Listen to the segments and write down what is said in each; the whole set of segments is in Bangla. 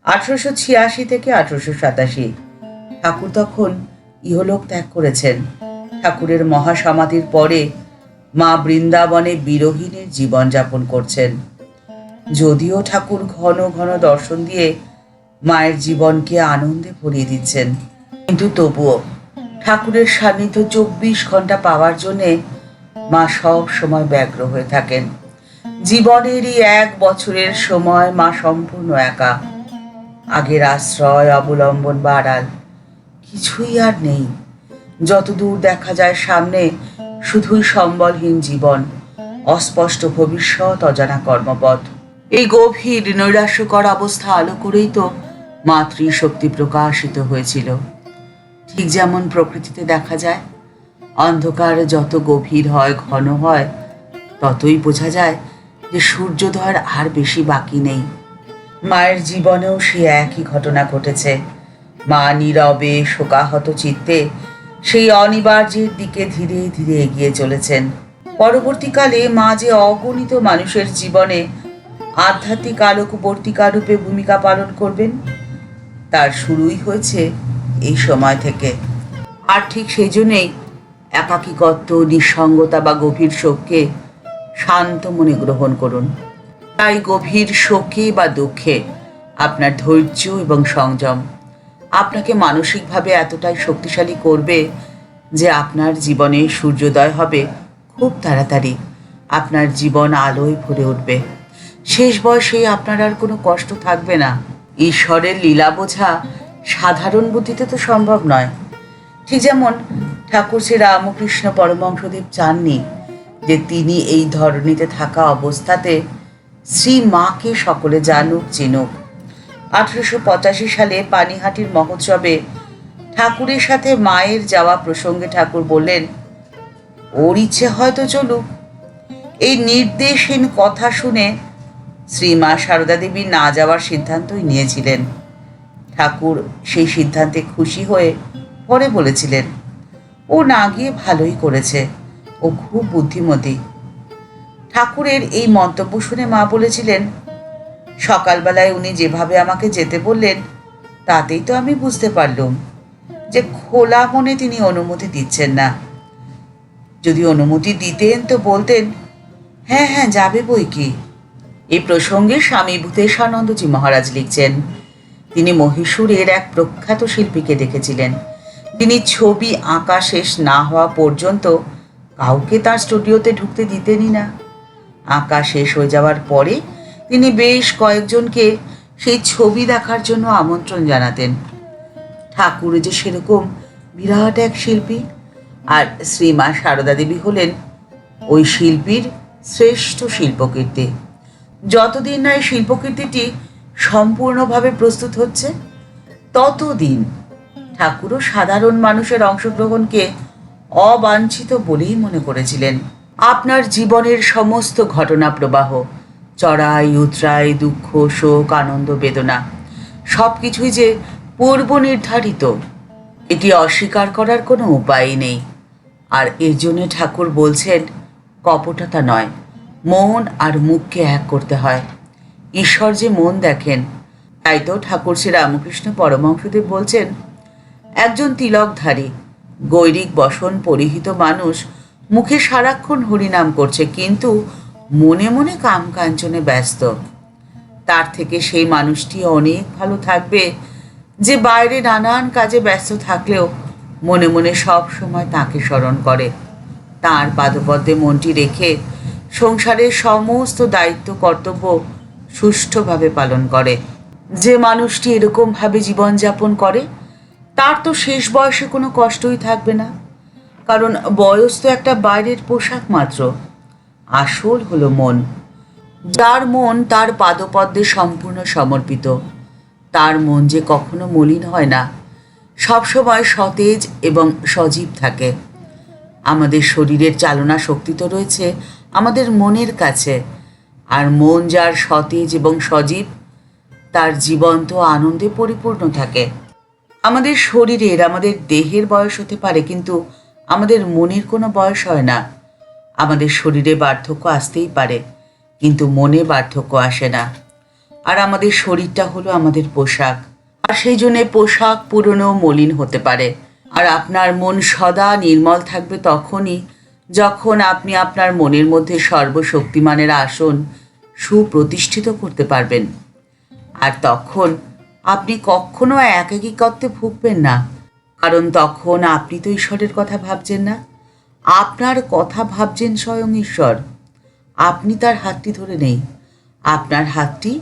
1886 থেকে 1887 ঠাকুর তখন ইহলোক ত্যাগ করেছেন। ঠাকুরের মহাসমাধির পরে মা বৃন্দাবনে বিরোহিনীর জীবনযাপন করছেন। যদিও ঠাকুর ঘন ঘন দর্শন দিয়ে মায়ের জীবনকে আনন্দে ভরিয়ে দিচ্ছেন, কিন্তু তবুও ঠাকুরের সান্নিধ্য 24 ঘন্টা পাওয়ার জন্যে মা সব সময় ব্যগ্র হয়ে থাকেন। জীবনের এই 1 বছরের সময় মা সম্পূর্ণ একা। আগের আশ্রয়, অবলম্বন বা আড়াল কিছুই আর নেই। যতদূর দেখা যায় সামনে শুধুই সম্বলহীন জীবন, অস্পষ্ট ভবিষ্যৎ, অজানা কর্মপথ। এই গভীর নৈরাশ্যকর অবস্থা আলো করেই তো মাতৃশক্তি প্রকাশিত হয়েছিল। ঠিক যেমন প্রকৃতিতে দেখা যায়, অন্ধকার যত গভীর হয়, ঘন হয়, ততই বোঝা যায় যে সূর্যোদয়ের আর বেশি বাকি নেই। মায়ের জীবনেও সে একই ঘটনা ঘটেছে। মা নীরবে শোকাহত চিত্তে সেই অনিবার্যের দিকে ধীরে ধীরে এগিয়ে চলেছেন। পরবর্তীকালে মা যে অগণিত মানুষের জীবনে আধ্যাত্মিক আলোকবর্তিকা রূপে ভূমিকা পালন করবেন, তার শুরুই হয়েছে এই সময় থেকে। আর ঠিক সেই জন্যেই একাকিত্ব, নিঃসঙ্গতা বা গভীর শোককে শান্ত মনে গ্রহণ করুন। তাই গভীর শোকে বা দুঃখে আপনার ধৈর্য এবং সংযম আপনাকে মানসিকভাবে এতটাই শক্তিশালী করবে যে আপনার জীবনে সূর্যোদয় হবে খুব তাড়াতাড়ি। আপনার জীবন আলোয় ভরে উঠবে। শেষ বয়সে আপনার আর কোনো কষ্ট থাকবে না। ঈশ্বরের লীলা বোঝা সাধারণ বুদ্ধিতে তো সম্ভব নয়। ঠিক যেমন ঠাকুর শ্রী রামকৃষ্ণ পরমহংসদেব চাননি যে তিনি এই ধরনীতে থাকা অবস্থাতে শ্রী মাকে সকলে জানুক, চিনুক। 1885 সালে পানিহাটির মহোৎসবে ঠাকুরের সাথে মায়ের যাওয়া প্রসঙ্গে ঠাকুর বললেন, ওর ইচ্ছে হয়তো চলুক। এই নির্দেশহীন কথা শুনে শ্রীমা সারদা দেবী না যাওয়ার সিদ্ধান্তই নিয়েছিলেন। ঠাকুর সেই সিদ্ধান্তে খুশি হয়ে পরে বলেছিলেন, ও না গিয়ে ভালোই করেছে, ও খুব বুদ্ধিমতী। ঠাকুরের এই মন্তব্য শুনে মা বলেছিলেন, সকালবেলায় উনি যেভাবে আমাকে যেতে বললেন, তাতেই তো আমি বুঝতে পারলুম যে খোলা মনে তিনি অনুমতি দিচ্ছেন না। যদি অনুমতি দিতেন তো বলতেন, হ্যাঁ হ্যাঁ যাবে বই কি। এই প্রসঙ্গে স্বামী ভূতেশানন্দজি মহারাজ লিখছেন, তিনি মহীশূরের এক প্রখ্যাত শিল্পীকে দেখেছিলেন। তিনি ছবি আঁকা শেষ না হওয়া পর্যন্ত কাউকে তার স্টুডিওতে ঢুকতে দিতেনই না। আঁকা শেষ হয়ে যাওয়ার পরে তিনি বেশ কয়েকজনকে সেই ছবি দেখার জন্য আমন্ত্রণ জানাতেন। ঠাকুর যে সেরকম বিরাট এক শিল্পী, আর শ্রীমা সারদা দেবী হলেন ওই শিল্পীর শ্রেষ্ঠ শিল্পকীর্তি। যতদিন না এই শিল্পকীর্তিটি সম্পূর্ণভাবে প্রস্তুত হচ্ছে, ততদিন ঠাকুরও সাধারণ মানুষের অংশগ্রহণকে অবাঞ্ছিত বলেই মনে করেছিলেন। আপনার জীবনের সমস্ত ঘটনা প্রবাহ, চড়াই উতরাই, দুঃখ, শোক, আনন্দ, বেদনা সব কিছুই যে পূর্ব নির্ধারিত, এটি অস্বীকার করার কোনো উপায় নেই। আর এর জন্য ঠাকুর বলছেন, কপটতা নয়, মন আর মুখকে এক করতে হয়। ঈশ্বর যে মন দেখেন। তাই তো ঠাকুর শ্রী রামকৃষ্ণ পরমহংসদেব বলছেন, একজন তিলকধারী গৈরিক বসন পরিহিত মানুষ মুখে সারাক্ষণ হরিনাম করছে, কিন্তু মনে মনে কাম কাঞ্চনে ব্যস্ত। তার থেকে সেই মানুষটি অনেক ভালো থাকবে যে বাইরে নানান কাজে ব্যস্ত থাকলেও মনে মনে সব সময় তাকে স্মরণ করে, তাঁর পাদপদ্মে মনটি রেখে সংসারের সমস্ত দায়িত্ব কর্তব্য সুষ্ঠুভাবে পালন করে। যে মানুষটি এরকমভাবে জীবনযাপন করে তার তো শেষ বয়সে কোনো কষ্টই থাকবে না, কারণ বয়স তো একটা বাইরের পোশাক মাত্র। আসল হলো মন। যার মন তার পাদপদ্মে সম্পূর্ণ সমর্পিত, তার মন যে কখনো মলিন হয় না, সবসময় সতেজ এবং সজীব থাকে। আমাদের শরীরের চালনা শক্তি তো রয়েছে আমাদের মনের কাছে, আর মন যার সতেজ এবং সজীব, তার জীবন তো আনন্দে পরিপূর্ণ থাকে। আমাদের শরীরের, আমাদের দেহের বয়স হতে পারে, কিন্তু আমাদের মনের কোনো বয়স হয় না। আমাদের শরীরে বার্ধক্য আসতেই পারে, কিন্তু মনে বার্ধক্য আসে না। আর আমাদের শরীরটা হলো আমাদের পোশাক। আর সেই জন্যে পোশাক পুরনো মলিন হতে পারে। আর আপনার মন সদা নির্মল থাকবে তখনই যখন আপনি আপনার মনের মধ্যে সর্বশক্তিমানের আসন সুপ্রতিষ্ঠিত করতে পারবেন। আর তখন আপনি কখনো একাকিত্বে ভুগবেন না, কারণ তখন আপনি তো ঈশ্বরের কথা ভাবছেন না, আপনার কথা ভাবছেন স্বয়ং ঈশ্বর। আপনি তার হাতটি ধরে নেই, আপনার হাতটি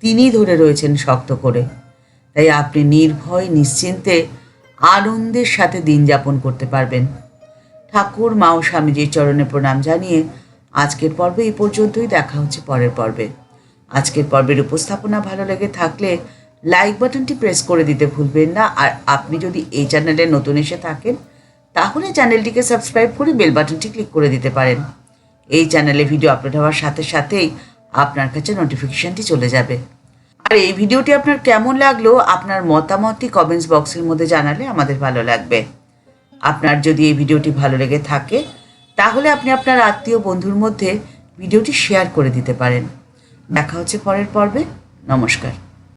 তিনি ধরে রয়েছেন শক্ত করে। তাই আপনি নির্ভয় নিশ্চিন্তে আনন্দের সাথে দিন যাপন করতে পারবেন। ঠাকুর মা ও স্বামীজির চরণে প্রণাম জানিয়ে আজকের পর্বে এই পর্যন্তই। দেখা হচ্ছে পরের পর্বে। আজকের পর্বের উপস্থাপনা ভালো লেগে থাকলে লাইক বাটনটি প্রেস করে দিতে ভুলবেন না। আর আপনি যদি এই চ্যানেলে নতুন এসে থাকেন তাহলে চ্যানেলটিকে সাবস্ক্রাইব করে বেল বাটনটি ক্লিক করে দিতে পারেন। এই চ্যানেলে ভিডিও আপলোড হওয়ার সাথে সাথেই আপনার কাছে নোটিফিকেশানটি চলে যাবে। আর এই ভিডিওটি আপনার কেমন লাগলো আপনার মতামতটি কমেন্টস বক্সের মধ্যে জানালে আমাদের ভালো লাগবে। আপনার যদি এই ভিডিওটি ভালো লেগে থাকে তাহলে আপনি আপনার আত্মীয় বন্ধুর মধ্যে ভিডিওটি শেয়ার করে দিতে পারেন। দেখা হচ্ছে পরের পর্বে। নমস্কার।